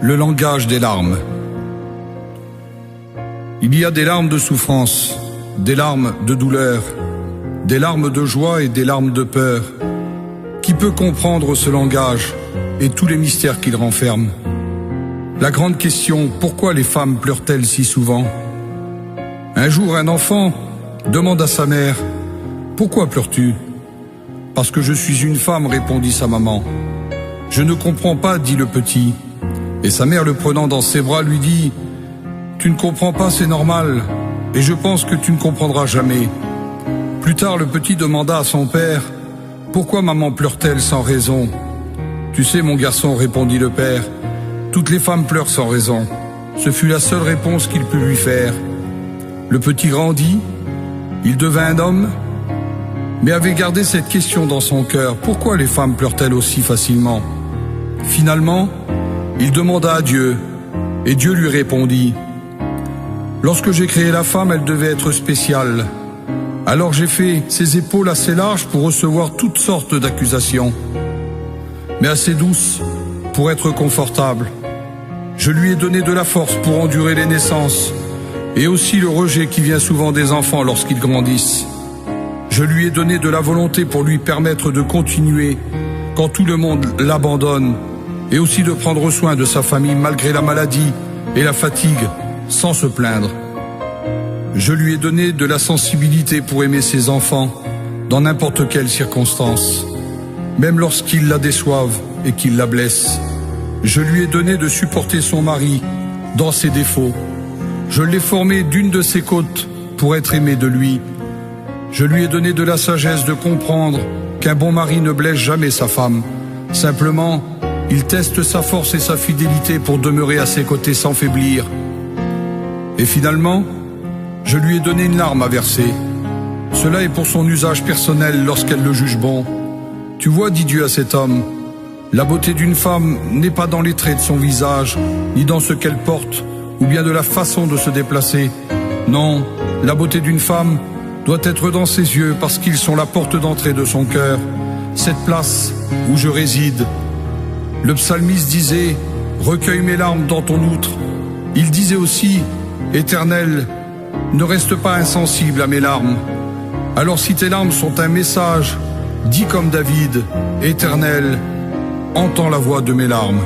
le langage des larmes. Il y a des larmes de souffrance, des larmes de douleur, des larmes de joie et des larmes de peur. Qui peut comprendre ce langage et tous les mystères qu'il renferme? La grande question, pourquoi les femmes pleurent-elles si souvent? Un jour, un enfant demande à sa mère, « Pourquoi pleures-tu » ? « Parce que je suis une femme, répondit sa maman. « Je ne comprends pas, dit le petit. » Et sa mère, le prenant dans ses bras, lui dit, « Tu ne comprends pas, c'est normal, et je pense que tu ne comprendras jamais. » Plus tard, le petit demanda à son père, « Pourquoi maman pleure-t-elle sans raison ?»« Tu sais, mon garçon, répondit le père, « toutes les femmes pleurent sans raison. » Ce fut la seule réponse qu'il put lui faire. Le petit grandit, il devint un homme, mais avait gardé cette question dans son cœur. Pourquoi les femmes pleurent-elles aussi facilement? Finalement, il demanda à Dieu, et Dieu lui répondit, « Lorsque j'ai créé la femme, elle devait être spéciale. Alors j'ai fait ses épaules assez larges pour recevoir toutes sortes d'accusations, mais assez douces pour être confortable. Je lui ai donné de la force pour endurer les naissances, et aussi le rejet qui vient souvent des enfants lorsqu'ils grandissent. Je lui ai donné de la volonté pour lui permettre de continuer quand tout le monde l'abandonne, et aussi de prendre soin de sa famille malgré la maladie et la fatigue, sans se plaindre. Je lui ai donné de la sensibilité pour aimer ses enfants dans n'importe quelle circonstance, même lorsqu'ils la déçoivent et qu'ils la blessent. Je lui ai donné de supporter son mari dans ses défauts. Je l'ai formé d'une de ses côtes pour être aimé de lui. Je lui ai donné de la sagesse de comprendre qu'un bon mari ne blesse jamais sa femme. Simplement, il teste sa force et sa fidélité pour demeurer à ses côtés sans faiblir. Et finalement, je lui ai donné une larme à verser. Cela est pour son usage personnel lorsqu'elle le juge bon. Tu vois, dit Dieu à cet homme, la beauté d'une femme n'est pas dans les traits de son visage, ni dans ce qu'elle porte, ou bien de la façon de se déplacer. Non, la beauté d'une femme doit être dans ses yeux parce qu'ils sont la porte d'entrée de son cœur, cette place où je réside. Le psalmiste disait, recueille mes larmes dans ton outre. Il disait aussi, Éternel, ne reste pas insensible à mes larmes. Alors si tes larmes sont un message, dis comme David, Éternel, entends la voix de mes larmes.